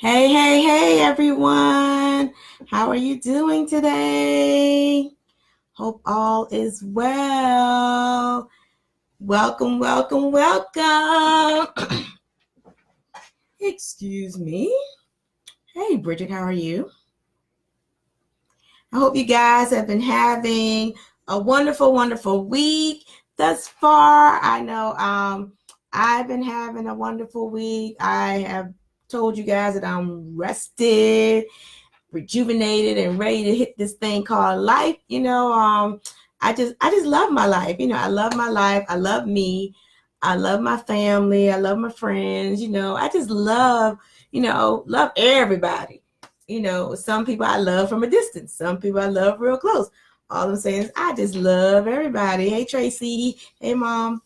Hey, hey, hey, everyone. How are you doing today? Hope all is well. Welcome, welcome, welcome. Excuse me. Hey, Bridget, how are you? I hope you guys have been having a wonderful, wonderful week thus far. I know I've been having a wonderful week. I have told you guys that I'm rested, rejuvenated, and ready to hit this thing called life. I just love my life. I love my life. I love me. I love my family. I love my friends. I just love everybody. Some people I love from a distance. Some people I love real close. All I'm saying is I just love everybody. Hey, Tracy. Hey, Mom.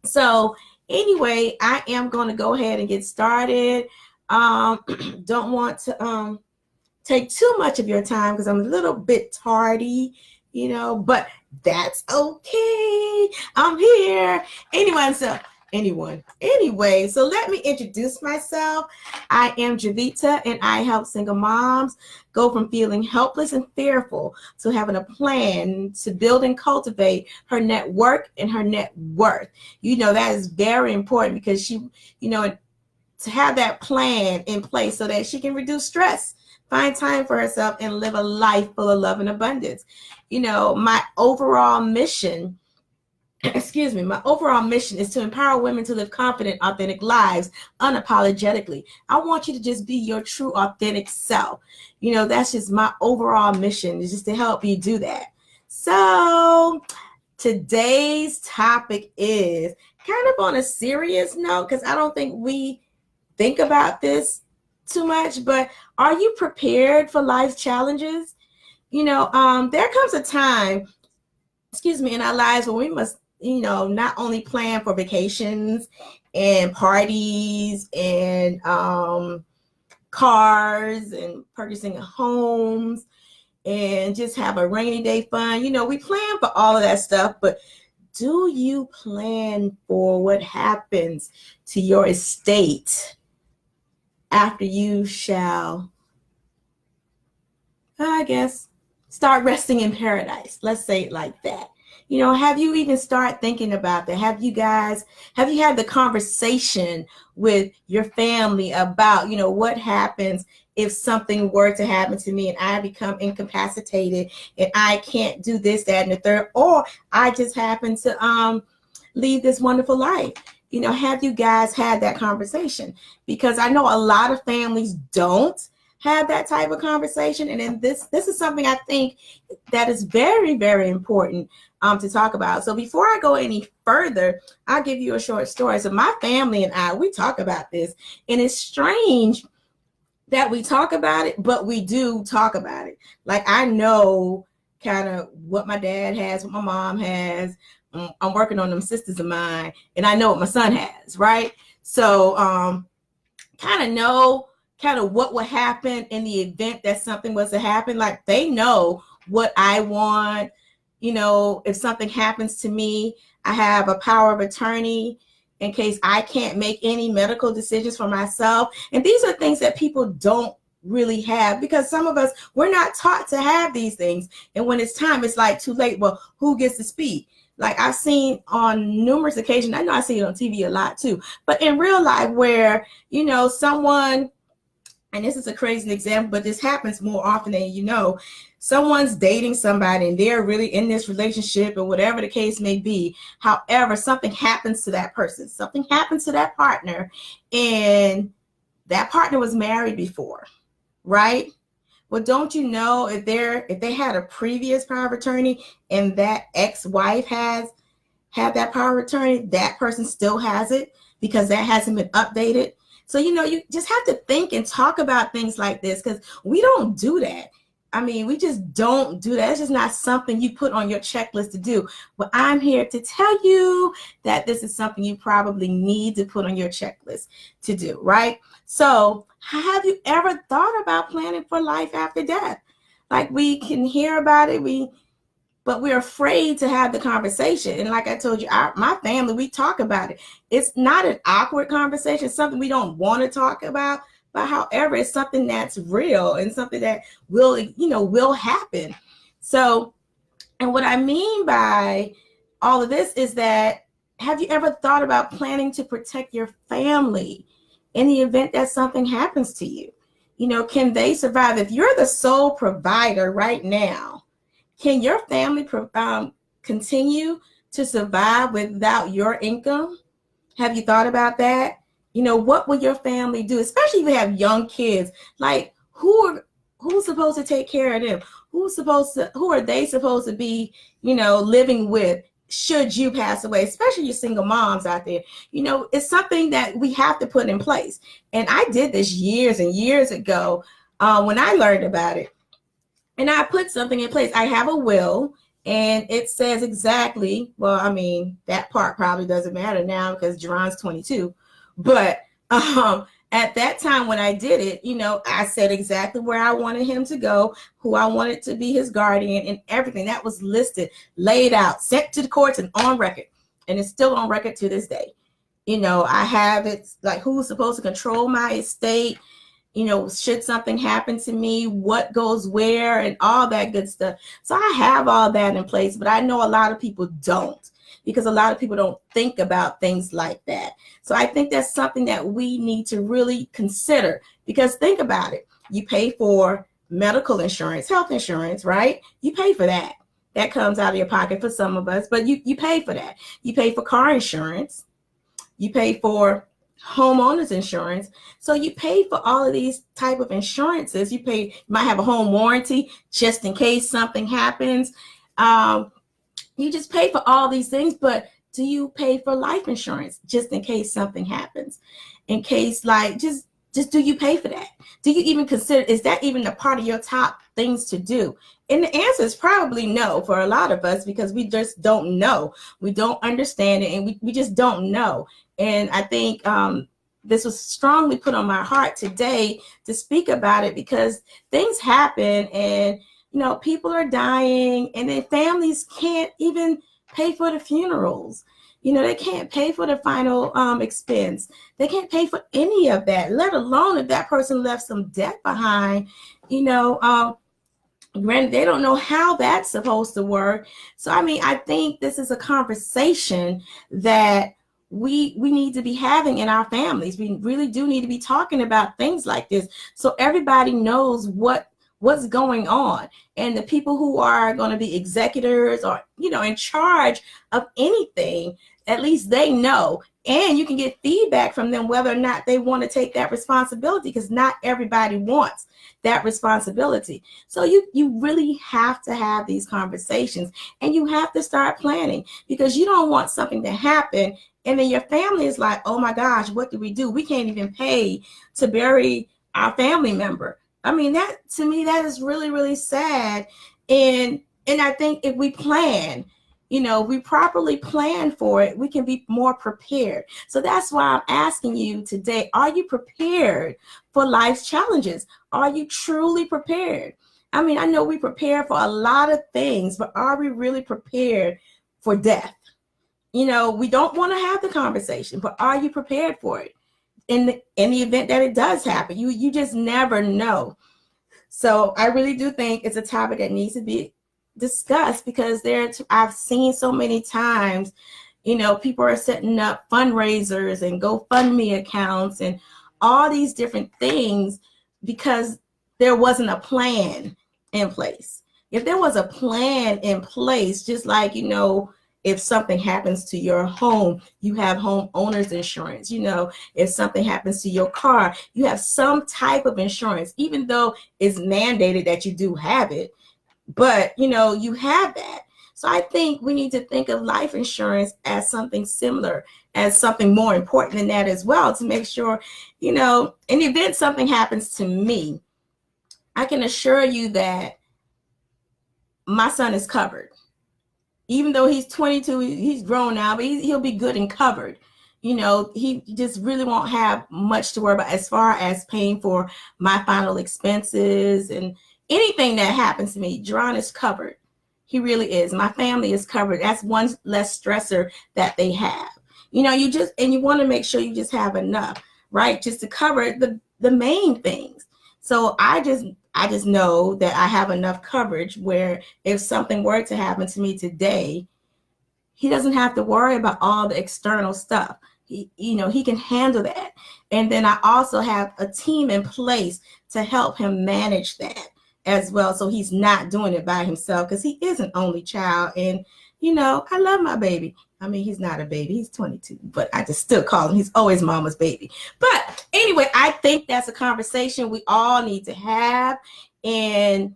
So anyway, I am going to go ahead and get started. Um, don't want to take too much of your time because I'm a little bit tardy, but that's okay. I'm here. Anyway, so let me introduce myself. I am Javita, and I help single moms go from feeling helpless and fearful to having a plan to build and cultivate her network and her net worth. That is very important because to have that plan in place so that she can reduce stress, find time for herself, and live a life full of love and abundance. My overall mission, is to empower women to live confident, authentic lives unapologetically. I want you to just be your true, authentic self. That's just my overall mission, is just to help you do that. So today's topic is kind of on a serious note because I don't think we think about this too much, but are you prepared for life's challenges? There comes a time, in our lives when we must, not only plan for vacations and parties and cars and purchasing homes and just have a rainy day fun. We plan for all of that stuff, but do you plan for what happens to your estate after you shall, I guess, start resting in paradise? Let's say it like that. Have you even started thinking about that? Have you had the conversation with your family about, what happens if something were to happen to me and I become incapacitated and I can't do this, that, and the third, or I just happen to leave this wonderful life? Have you guys had that conversation? Because I know a lot of families don't have that type of conversation. And then this is something I think that is very, very important to talk about. So before I go any further, I'll give you a short story. So my family and we talk about this, and it's strange that we talk about it, but we do talk about it. Like, I know kind of what my dad has, what my mom has. I'm working on them sisters of mine, and I know what my son has, right? So kind of what would happen in the event that something was to happen. Like, they know what I want. If something happens to me, I have a power of attorney in case I can't make any medical decisions for myself. And these are things that people don't really have, because some of us, we're not taught to have these things. And when it's time, it's like too late. Well, who gets to speak? Like, I've seen on numerous occasions, I know I see it on TV a lot too, but in real life where, someone, and this is a crazy example, but this happens more often than someone's dating somebody and they're really in this relationship or whatever the case may be. However, something happens to that person, something happens to that partner, and that partner was married before, right? Well, don't you know, if they had a previous power of attorney and that ex-wife had that power of attorney, that person still has it because that hasn't been updated. So, you just have to think and talk about things like this, because we don't do that. I mean, we just don't do that. It's just not something you put on your checklist to do. But I'm here to tell you that this is something you probably need to put on your checklist to do, right? So have you ever thought about planning for life after death? Like, we can hear about it, but we're afraid to have the conversation. And like I told you, my family, we talk about it. It's not an awkward conversation. It's something we don't want to talk about, but however, it's something that's real and something that will happen. So, and what I mean by all of this is that, have you ever thought about planning to protect your family in the event that something happens to you? Can they survive? If you're the sole provider right now, can your family continue to survive without your income? Have you thought about that? What will your family do, especially if you have young kids? Like, who's supposed to take care of them? Who are they supposed to be, living with should you pass away, especially your single moms out there? It's something that we have to put in place. And I did this years and years ago when I learned about it. And I put something in place. I have a will, and it says exactly, well, I mean, that part probably doesn't matter now because Jerron's 22. But at that time when I did it, I said exactly where I wanted him to go, who I wanted to be his guardian, and everything that was listed, laid out, sent to the courts, and on record. And it's still on record to this day. I have it like who's supposed to control my estate, should something happen to me, what goes where, and all that good stuff. So I have all that in place, but I know a lot of people don't, because a lot of people don't think about things like that. So I think that's something that we need to really consider, because think about it. You pay for medical insurance, health insurance, right? You pay for that. That comes out of your pocket for some of us, but you pay for that. You pay for car insurance. You pay for homeowners insurance. So you pay for all of these type of insurances. You might have a home warranty just in case something happens. You just pay for all these things, but do you pay for life insurance just in case something happens? In case, like, just do you pay for that? Do you even consider, is that even a part of your top things to do? And the answer is probably no for a lot of us, because we just don't know. We don't understand it, and we just don't know. And I think this was strongly put on my heart today to speak about it, because things happen, and people are dying, and then families can't even pay for the funerals. They can't pay for the final expense. They can't pay for any of that, let alone if that person left some debt behind. Granted, they don't know how that's supposed to work. So, I think this is a conversation that we need to be having in our families. We really do need to be talking about things like this, so everybody knows what's going on. And the people who are going to be executors or, in charge of anything, at least they know. And you can get feedback from them whether or not they want to take that responsibility, because not everybody wants that responsibility. So you really have to have these conversations, and you have to start planning, because you don't want something to happen and then your family is like, oh my gosh, what do? We can't even pay to bury our family member. That, to me, that is really, really sad. And I think if we plan, we properly plan for it, we can be more prepared. So that's why I'm asking you today, are you prepared for life's challenges? Are you truly prepared? I know we prepare for a lot of things, but are we really prepared for death? We don't want to have the conversation, but are you prepared for it? In the event that it does happen, you just never know. So I really do think it's a topic that needs to be discussed, because I've seen so many times, people are setting up fundraisers and GoFundMe accounts and all these different things because there wasn't a plan in place. If there was a plan in place, just like, if something happens to your home, you have homeowners insurance. If something happens to your car, you have some type of insurance, even though it's mandated that you do have it, but you have that. So I think we need to think of life insurance as something similar, as something more important than that as well, to make sure, in the event something happens to me, I can assure you that my son is covered. Even though he's 22, he's grown now, but he'll be good and covered. He just really won't have much to worry about as far as paying for my final expenses and anything that happens to me. Jerron is covered. He really is. My family is covered. That's one less stressor that they have. You want to make sure you just have enough. right? Just to cover the main things. So I just know that I have enough coverage where if something were to happen to me today, he doesn't have to worry about all the external stuff. He can handle that. And then I also have a team in place to help him manage that as well. So he's not doing it by himself, because he is an only child. And, I love my baby. I mean, he's not a baby. He's 22, but I just still call him. He's always mama's baby. But anyway, I think that's a conversation we all need to have. And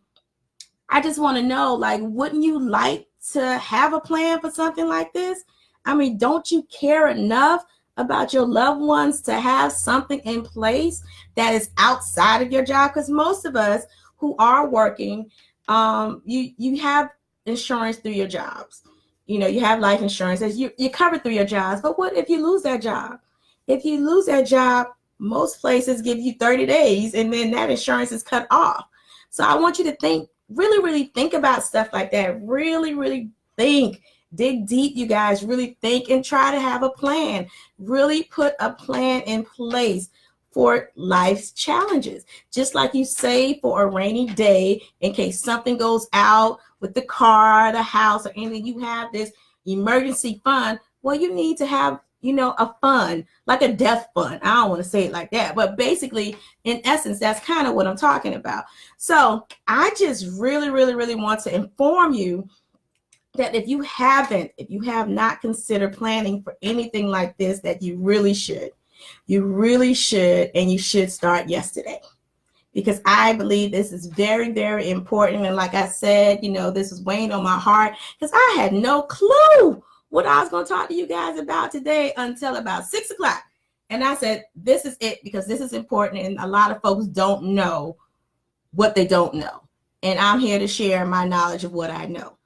I just want to know, like, wouldn't you like to have a plan for something like this? I mean, don't you care enough about your loved ones to have something in place that is outside of your job? Because most of us who are working, you have insurance through your jobs. You have life insurance. You're covered through your jobs. But what if you lose that job? If you lose that job, most places give you 30 days and then that insurance is cut off. So I want you to really think about stuff like that. Really think. Dig deep, you guys. Really think and try to have a plan. Really put a plan in place for life's challenges. Just like you save for a rainy day in case something goes out with the car, the house, or anything. You have this emergency fund. Well, you need to have, a fund, like a death fund. I don't want to say it like that, but basically, in essence, that's kind of what I'm talking about. So I just really want to inform you that if you have not considered planning for anything like this, that you really should. You really should, and you should start yesterday, because I believe this is very important. And like I said, this is weighing on my heart, because I had no clue what I was going to talk to you guys about today until about 6 o'clock. And I said, this is it, because this is important. And a lot of folks don't know what they don't know. And I'm here to share my knowledge of what I know.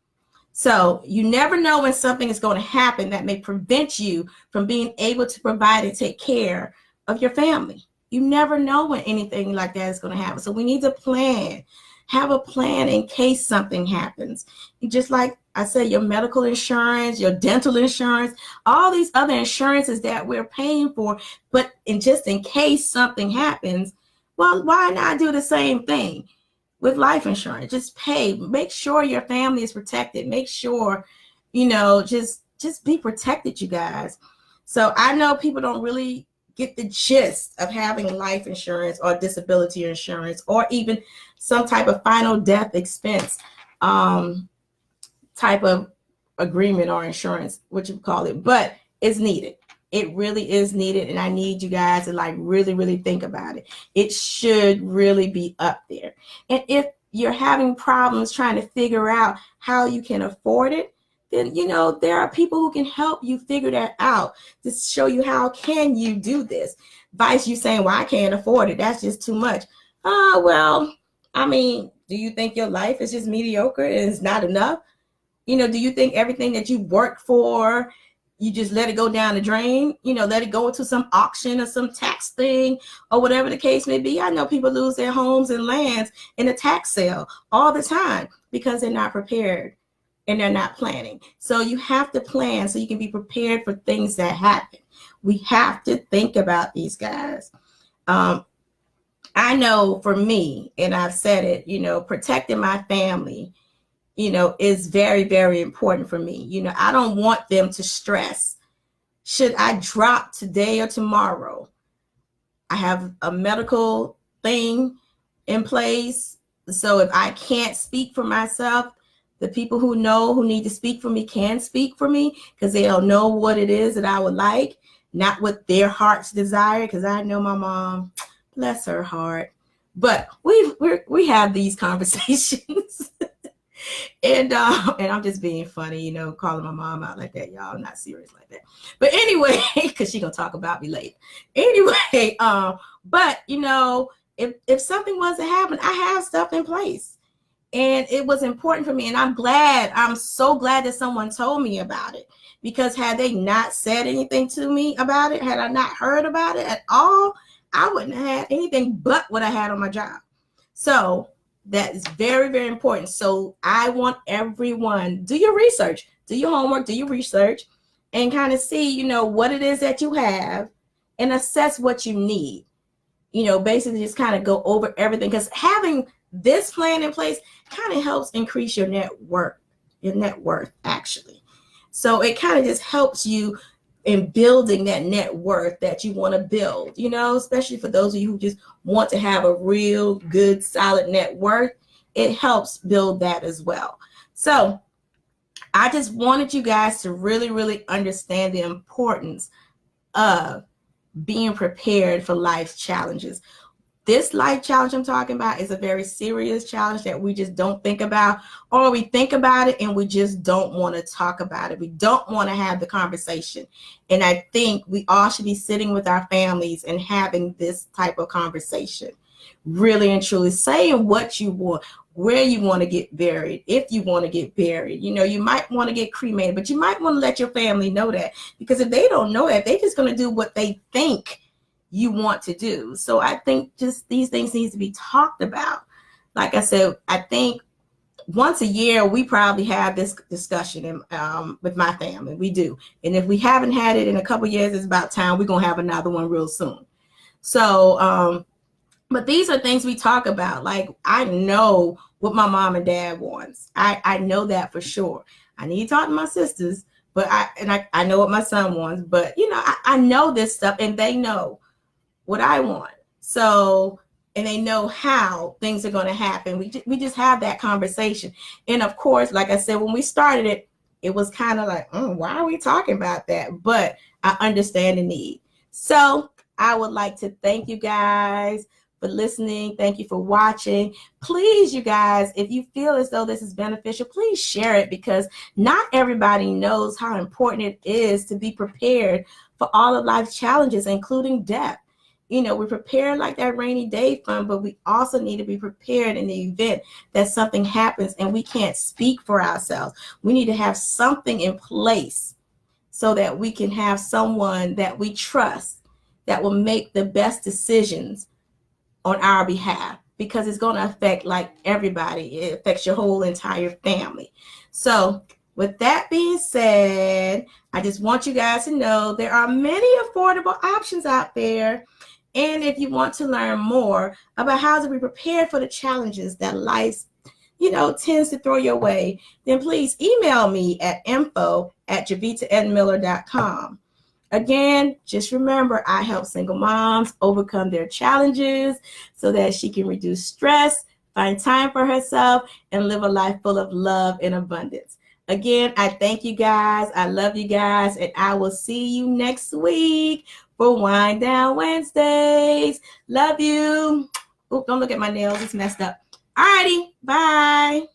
So you never know when something is going to happen that may prevent you from being able to provide and take care of your family. You never know when anything like that is going to happen. So we need to plan. Have a plan in case something happens. Just like I said, your medical insurance, your dental insurance, all these other insurances that we're paying for, but just in case something happens, well, why not do the same thing with life insurance? Just pay. Make sure your family is protected. Make sure, just be protected, you guys. So I know people don't really get the gist of having life insurance or disability insurance, or even some type of final death expense type of agreement or insurance, what you call it, but it's needed. It really is needed. And I need you guys to really think about it. It should really be up there. And if you're having problems trying to figure out how you can afford it, then, there are people who can help you figure that out, to show you how can you do this. Vice you saying, well, I can't afford it. That's just too much. Well, I mean, do you think your life is just mediocre and it's not enough? Do you think everything that you worked for, you just let it go down the drain? Let it go into some auction or some tax thing or whatever the case may be. I know people lose their homes and lands in a tax sale all the time because they're not prepared and they're not planning. So you have to plan so you can be prepared for things that happen. We have to think about these guys. I know for me, and I've said it, protecting my family, is very important for me. I don't want them to stress. Should I drop today or tomorrow? I have a medical thing in place. So if I can't speak for myself, the people who need to speak for me can speak for me, because they'll know what it is that I would like, not what their heart's desire. Because I know my mom, bless her heart. But we have these conversations. And I'm just being funny, calling my mom out like that, y'all. I'm not serious like that. But anyway, because she's gonna talk about me later. Anyway, but if something was to happen, I have stuff in place. And it was important for me. And I'm so glad that someone told me about it. Because had they not said anything to me about it, had I not heard about it at all, I wouldn't have had anything but what I had on my job. So that is very important. So I want everyone, do your research, do your homework, do your research, and kind of see, what it is that you have, and assess what you need. Basically just kind of go over everything, because having this plan in place kind of helps increase your net worth actually. So it kind of just helps you in building that net worth that you want to build, especially for those of you who just want to have a real good, solid net worth. It helps build that as well. So I just wanted you guys to really, really understand the importance of being prepared for life's challenges. This life challenge I'm talking about is a very serious challenge that we just don't think about, or we think about it and we just don't want to talk about it. We don't want to have the conversation. And I think we all should be sitting with our families and having this type of conversation, really and truly saying what you want, where you want to get buried, if you want to get buried. You might want to get cremated, but you might want to let your family know that, because if they don't know that, they're just going to do what they think you want to do. So I think just these things need to be talked about. Like I said, I think once a year we probably have this discussion with my family. We do. And if we haven't had it in a couple of years, it's about time. We're going to have another one real soon. So, but these are things we talk about. Like, I know what my mom and dad wants. I know that for sure. I need to talk to my sisters, but I know what my son wants. But, I know this stuff, and they know what I want. So, and they know how things are going to happen. We just have that conversation. And of course, like I said, when we started it, it was kind of like, why are we talking about that? But I understand the need. So I would like to thank you guys for listening. Thank you for watching. Please, you guys, if you feel as though this is beneficial, please share it, because not everybody knows how important it is to be prepared for all of life's challenges, including death. We prepare like that rainy day fund, but we also need to be prepared in the event that something happens and we can't speak for ourselves. We need to have something in place so that we can have someone that we trust that will make the best decisions on our behalf, because it's going to affect like everybody. It affects your whole entire family. So with that being said, I just want you guys to know there are many affordable options out there. And if you want to learn more about how to be prepared for the challenges that life, tends to throw your way, then please email me at info@javitaNmiller.com. Again, just remember, I help single moms overcome their challenges so that she can reduce stress, find time for herself, and live a life full of love and abundance. Again, I thank you guys. I love you guys, and I will see you next week for Wind Down Wednesdays. Love you. Oh, don't look at my nails. It's messed up. Alrighty. Bye.